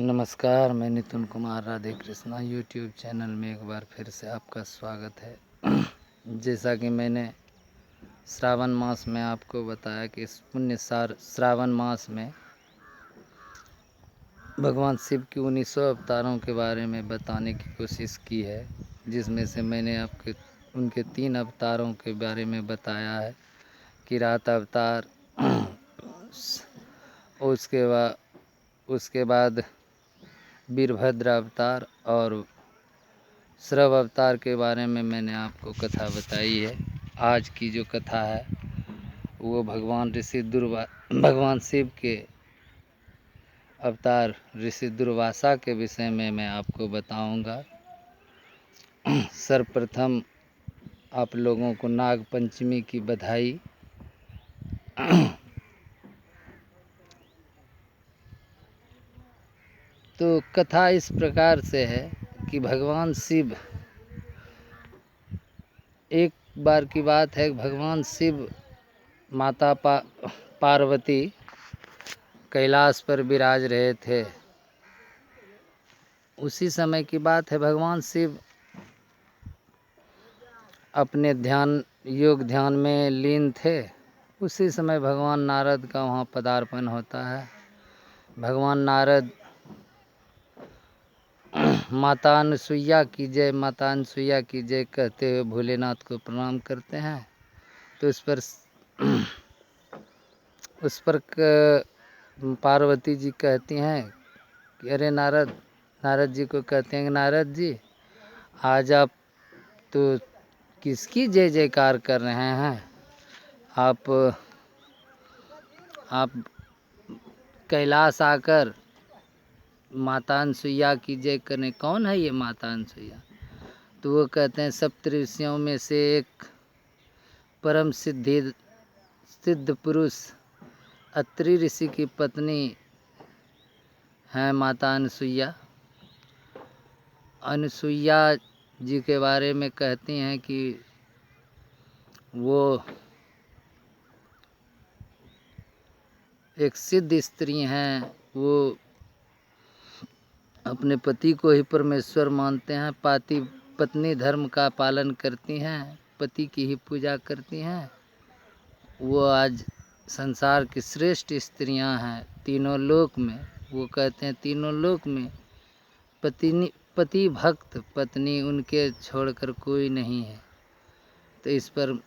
नमस्कार, मैं Nitin Kumar Radhe Krishna YouTube channel में एक बार फिर से आपका स्वागत है। जैसा कि मैंने श्रावण मास में आपको बताया कि इस पुण्य श्रावण मास में भगवान शिव की 1900 अवतारों के बारे में बताने की कोशिश की है, जिसमें से मैंने आपके उनके 3 अवतारों के बारे में बताया है। किरात अवतार, उसके बाद वीरभद्र अवतार और श्रव अवतार के बारे में मैंने आपको कथा बताई है। आज की जो कथा है वो भगवान शिव के अवतार ऋषि दुर्वासा के विषय में मैं आपको बताऊंगा। सर्वप्रथम आप लोगों को नाग पंचमी की बधाई। तो कथा इस प्रकार से है कि भगवान शिव, एक बार की बात है, भगवान शिव माता पार्वती कैलाश पर विराज रहे थे। उसी समय की बात है, भगवान शिव अपने योग ध्यान में लीन थे। उसी समय भगवान नारद का वहाँ पदार्पण होता है। भगवान नारद माता अनुसुईया की जय, माता अनुसुईया की जय कहते हुए भोलेनाथ को प्रणाम करते हैं। तो उस पर पार्वती जी कहती हैं कि अरे नारद जी को कहते हैं कि नारद जी, आज आप तो किसकी जय जयकार कर रहे हैं? आप कैलाश आकर माता अनुसुईया की जय करने, कौन है ये माता अनुसुईया? तो वो कहते हैं सप्तऋषियों में से एक परम सिद्ध पुरुष अत्रि ऋषि की पत्नी है माता अनुसुईया। अनुसुईया जी के बारे में कहती हैं कि वो एक सिद्ध स्त्री हैं। वो अपने पति को ही परमेश्वर मानते हैं, पत्नी धर्म का पालन करती हैं, पति की ही पूजा करती हैं। वो आज संसार की श्रेष्ठ स्त्रियां हैं तीनों लोक में। वो कहते हैं तीनों लोक में पति भक्त पत्नी उनके छोड़कर कोई नहीं है। तो इस पर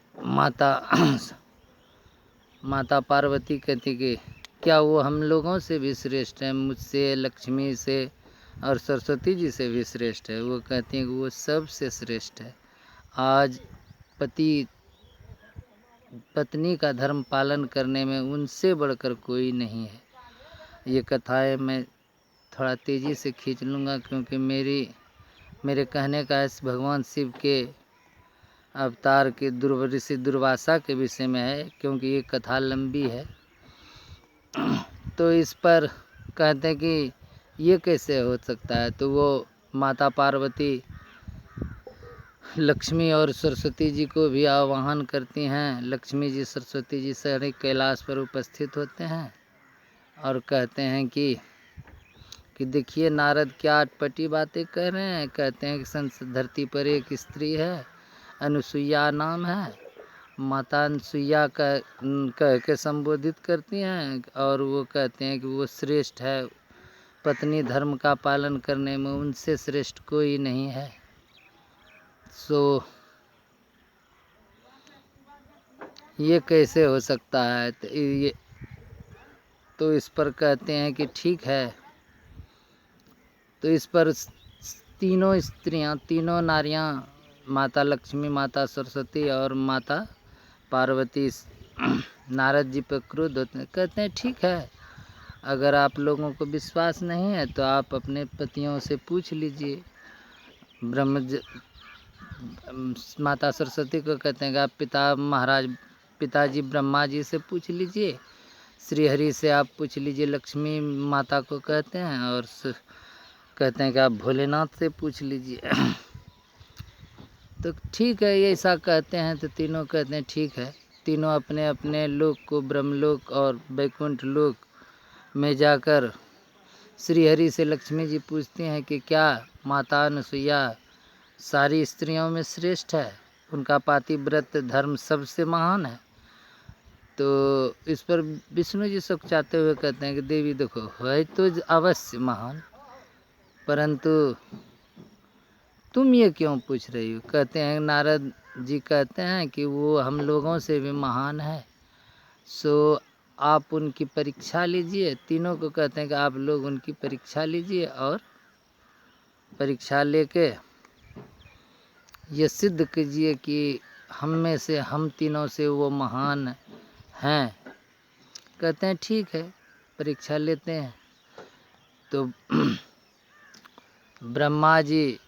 माता पार्वती कहती कि क्या वो हम लोगों से भी श्रेष्ठ है? मुझसे, लक्ष्मी से और सरस्वती जी से भी श्रेष्ठ है? वो कहती हैं कि वो सबसे श्रेष्ठ है। आज पत्नी का धर्म पालन करने में उनसे बढ़कर कोई नहीं है। ये कथाएं मैं थोड़ा तेज़ी से खींच लूँगा, क्योंकि मेरे कहने का इस भगवान शिव के अवतार के ऋषि दुर्वासा के विषय में है, क्योंकि ये कथा लंबी है। तो इस पर कहते हैं कि ये कैसे हो सकता है? तो वो माता पार्वती लक्ष्मी और सरस्वती जी को भी आवाहन करती हैं। लक्ष्मी जी सरस्वती जी सारे कैलाश पर उपस्थित होते हैं और कहते हैं कि देखिए नारद क्या अटपटी बातें कह रहे हैं। कहते हैं कि धरती पर एक स्त्री है, अनुसुईया नाम है, माता अनुसुईया कह के संबोधित करती हैं, और वो कहते हैं कि वो श्रेष्ठ है, पत्नी धर्म का पालन करने में उनसे श्रेष्ठ कोई नहीं है। ये कैसे हो सकता है? तो इस पर कहते हैं कि ठीक है। तो इस पर तीनों स्त्रियां, तीनों नारियां, माता लक्ष्मी, माता सरस्वती और माता पार्वती नारद जी पर क्रुद्ध होते हैं। कहते हैं ठीक है, अगर आप लोगों को विश्वास नहीं है तो आप अपने पतियों से पूछ लीजिए। माता सरस्वती को कहते हैं कि आप पिताजी ब्रह्मा जी से पूछ लीजिए, श्री हरि से आप पूछ लीजिए, लक्ष्मी माता को कहते हैं, और कहते हैं कि आप भोलेनाथ से पूछ लीजिए। तो ठीक है, ये ऐसा कहते हैं। तो तीनों कहते हैं ठीक है। तीनों अपने अपने लोक को, ब्रह्मलोक और वैकुंठ लोक में जाकर श्री हरि से लक्ष्मी जी पूछती हैं कि क्या माता अनुसुईया सारी स्त्रियों में श्रेष्ठ है, उनका पातिव्रत धर्म सबसे महान है। तो इस पर विष्णु जी सुखचाते हुए कहते हैं कि देवी देखो, है तो अवश्य महान, परंतु तुम ये क्यों पूछ रही हो। कहते हैं, नारद जी कहते हैं कि वो हम लोगों से भी महान है, सो आप उनकी परीक्षा लीजिए। तीनों को कहते हैं कि आप लोग उनकी परीक्षा लीजिए और परीक्षा लेके ये सिद्ध कीजिए कि हम में से, हम तीनों से वो महान हैं। कहते हैं ठीक है, परीक्षा लेते हैं। तो ब्रह्मा जी,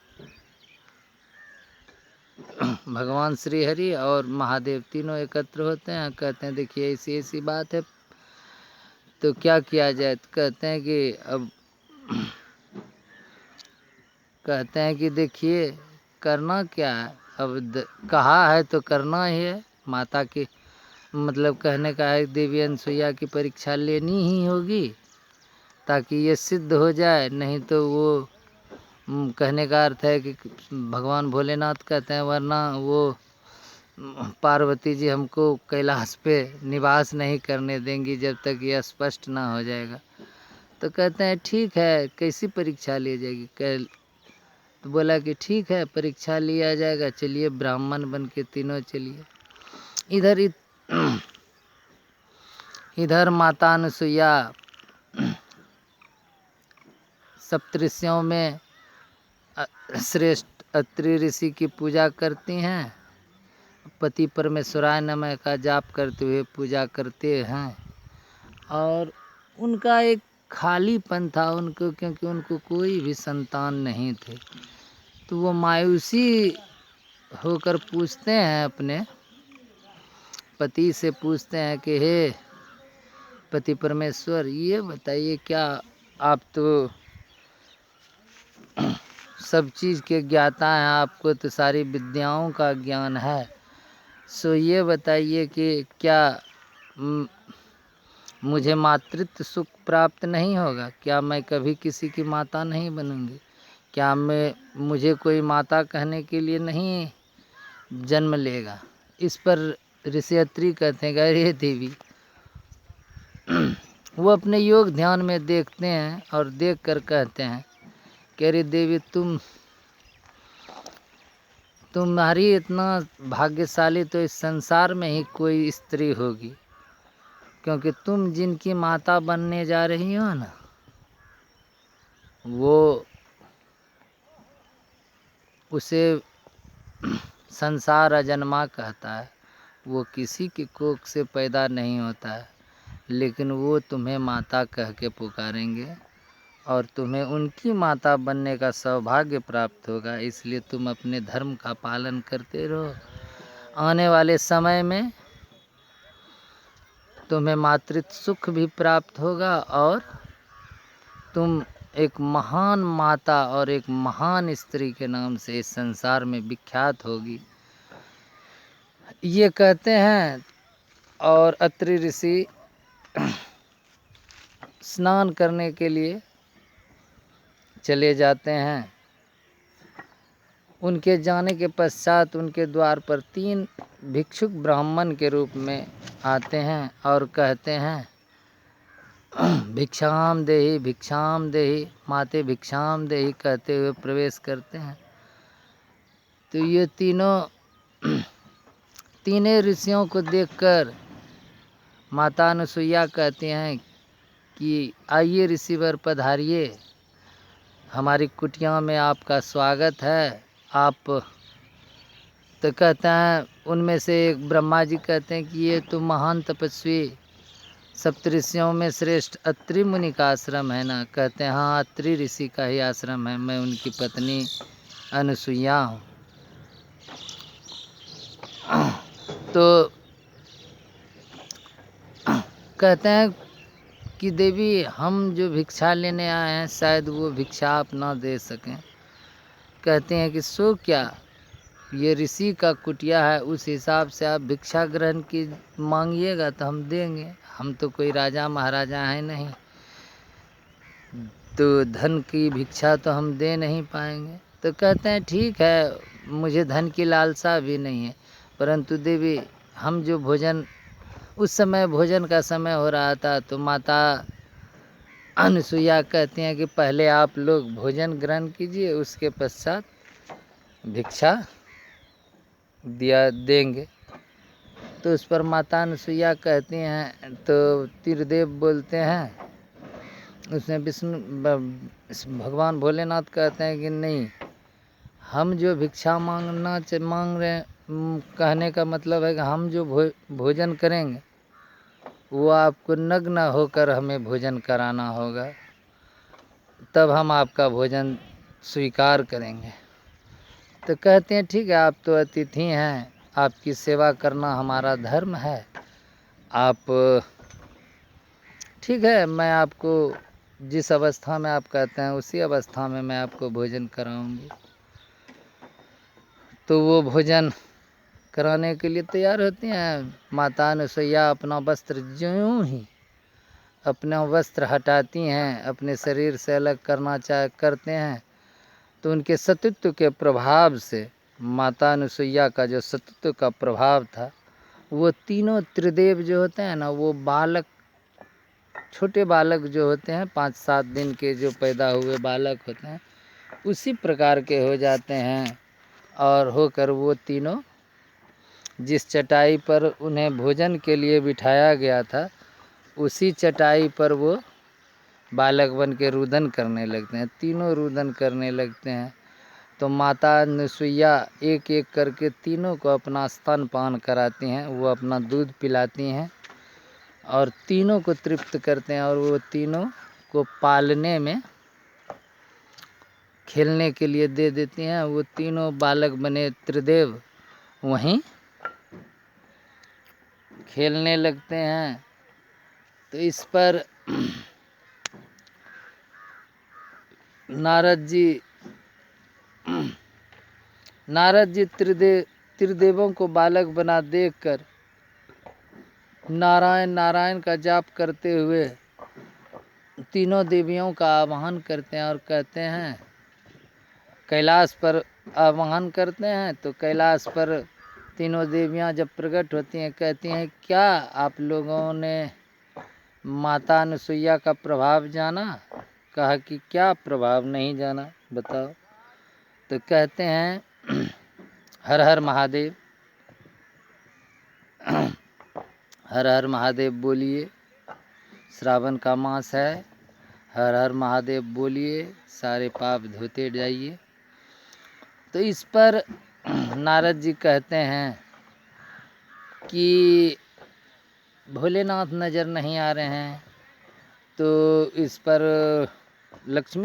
भगवान श्री हरि और महादेव तीनों एकत्र होते हैं। कहते हैं देखिए ऐसी ऐसी बात है, तो क्या किया जाए। तो कहते हैं कि अब कहते हैं कि देखिए करना क्या है, अब कहा है तो करना ही है। माता की मतलब कहने का है, देवी अनुसुईया की परीक्षा लेनी ही होगी ताकि ये सिद्ध हो जाए। नहीं तो वो कहने का अर्थ है कि भगवान भोलेनाथ कहते हैं वरना वो पार्वती जी हमको कैलाश पे निवास नहीं करने देंगी जब तक ये स्पष्ट ना हो जाएगा। तो कहते हैं ठीक है, कैसी परीक्षा ली जाएगी। तो बोला कि ठीक है, परीक्षा लिया जाएगा, चलिए ब्राह्मण बन के तीनों चलिए। इधर माता अनुसुईया सप्तऋषियों में श्रेष्ठ अत्रि ऋषि की पूजा करती हैं, पति परमेश्वराय नमः का जाप करते हुए पूजा करते हैं। और उनका एक खालीपन था उनको, क्योंकि उनको कोई भी संतान नहीं थे। तो वो मायूसी होकर पूछते हैं, अपने पति से पूछते हैं कि हे पति परमेश्वर, ये बताइए क्या आप तो सब चीज़ के ज्ञाता हैं, आपको तो सारी विद्याओं का ज्ञान है, सो ये बताइए कि क्या मुझे मातृत्व सुख प्राप्त नहीं होगा, क्या मैं कभी किसी की माता नहीं बनूंगी, क्या मुझे कोई माता कहने के लिए नहीं जन्म लेगा। इस पर ऋषि अत्रि कहते हैं, अरे देवी, वो अपने योग ध्यान में देखते हैं और देख कर कहते हैं कि अरे देवी, तुम्हारी इतना भाग्यशाली तो इस संसार में ही कोई स्त्री होगी, क्योंकि तुम जिनकी माता बनने जा रही हो ना, वो उसे संसार अजन्मा कहता है। वो किसी की कोख से पैदा नहीं होता है, लेकिन वो तुम्हें माता कह के पुकारेंगे और तुम्हें उनकी माता बनने का सौभाग्य प्राप्त होगा। इसलिए तुम अपने धर्म का पालन करते रहो, आने वाले समय में तुम्हें मातृत्व सुख भी प्राप्त होगा और तुम एक महान माता और एक महान स्त्री के नाम से इस संसार में विख्यात होगी। ये कहते हैं और अत्रि ऋषि स्नान करने के लिए चले जाते हैं। उनके जाने के पश्चात उनके द्वार पर 3 भिक्षुक ब्राह्मण के रूप में आते हैं और कहते हैं, भिक्षाम देहि भिक्षाम देहि माते भिक्षाम देहि कहते हुए प्रवेश करते हैं। तो ये तीनों ऋषियों को देखकर माता अनुसुईया कहती हैं कि आइए ऋषिवर पधारिए, हमारी कुटिया में आपका स्वागत है। आप तो कहते हैं, उनमें से एक ब्रह्मा जी कहते हैं कि ये तो महान तपस्वी सप्तऋषियों में श्रेष्ठ अत्रि मुनि का आश्रम है ना। कहते हैं हाँ, अत्रि ऋषि का ही आश्रम है, मैं उनकी पत्नी अनुसुईया हूँ। तो कहते हैं कि देवी, हम जो भिक्षा लेने आए हैं शायद वो भिक्षा आप ना दे सकें। कहते हैं कि सो क्या, ये ऋषि का कुटिया है, उस हिसाब से आप भिक्षा ग्रहण की मांगिएगा तो हम देंगे, हम तो कोई राजा महाराजा हैं नहीं। तो धन की भिक्षा तो हम दे नहीं पाएंगे। तो कहते हैं ठीक है, मुझे धन की लालसा भी नहीं है, परंतु देवी हम जो भोजन, उस समय भोजन का समय हो रहा था, तो माता अनुसुईया कहती हैं कि पहले आप लोग भोजन ग्रहण कीजिए, उसके पश्चात भिक्षा दिया देंगे। तो उस पर माता अनुसुईया कहती हैं, तो त्रिदेव बोलते हैं, उसमें विष्णु भगवान भोलेनाथ कहते हैं कि नहीं, हम जो भिक्षा मांग रहे हैं, कहने का मतलब है कि हम जो भोजन करेंगे वो आपको नग्न होकर हमें भोजन कराना होगा, तब हम आपका भोजन स्वीकार करेंगे। तो कहते हैं ठीक है, आप तो अतिथि हैं, आपकी सेवा करना हमारा धर्म है, आप ठीक है, मैं आपको जिस अवस्था में आप कहते हैं उसी अवस्था में मैं आपको भोजन कराऊंगी। तो वो भोजन कराने के लिए तैयार होती हैं। माता अनुसुईया अपना वस्त्र ज्यों ही अपना वस्त्र हटाती हैं, अपने शरीर से अलग करते हैं, तो उनके सतीत्व के प्रभाव से, माता अनुसुईया का जो सतीत्व का प्रभाव था, वो तीनों त्रिदेव जो होते हैं ना, वो बालक, छोटे बालक जो होते हैं, 5-7 दिन के जो पैदा हुए बालक होते हैं, उसी प्रकार के हो जाते हैं। और होकर वो तीनों जिस चटाई पर उन्हें भोजन के लिए बिठाया गया था, उसी चटाई पर वो बालक बन के रुदन करने लगते हैं, तीनों रुदन करने लगते हैं। तो माता अनुसुईया एक एक करके तीनों को अपना स्तनपान कराती हैं, वो अपना दूध पिलाती हैं और तीनों को तृप्त करते हैं, और वो तीनों को पालने में, खेलने के लिए दे देती हैं। वो तीनों बालक बने त्रिदेव वहीं खेलने लगते हैं। तो इस पर नारद जी त्रिदेवों को बालक बना देखकर नारायण नारायण का जाप करते हुए तीनों देवियों का आवाहन करते हैं और कहते हैं, कैलाश पर आवाहन करते हैं। तो कैलाश पर तीनों देवियां जब प्रकट होती हैं, कहती हैं, क्या आप लोगों ने माता अनुसुईया का प्रभाव जाना? कहा कि क्या प्रभाव, नहीं जाना, बताओ। तो कहते हैं, हर हर महादेव, हर हर महादेव बोलिए, श्रावण का मास है, हर हर महादेव बोलिए, सारे पाप धोते जाइए। तो इस पर नारद जी कहते हैं कि भोलेनाथ नज़र नहीं आ रहे हैं। तो इस पर लक्ष्मी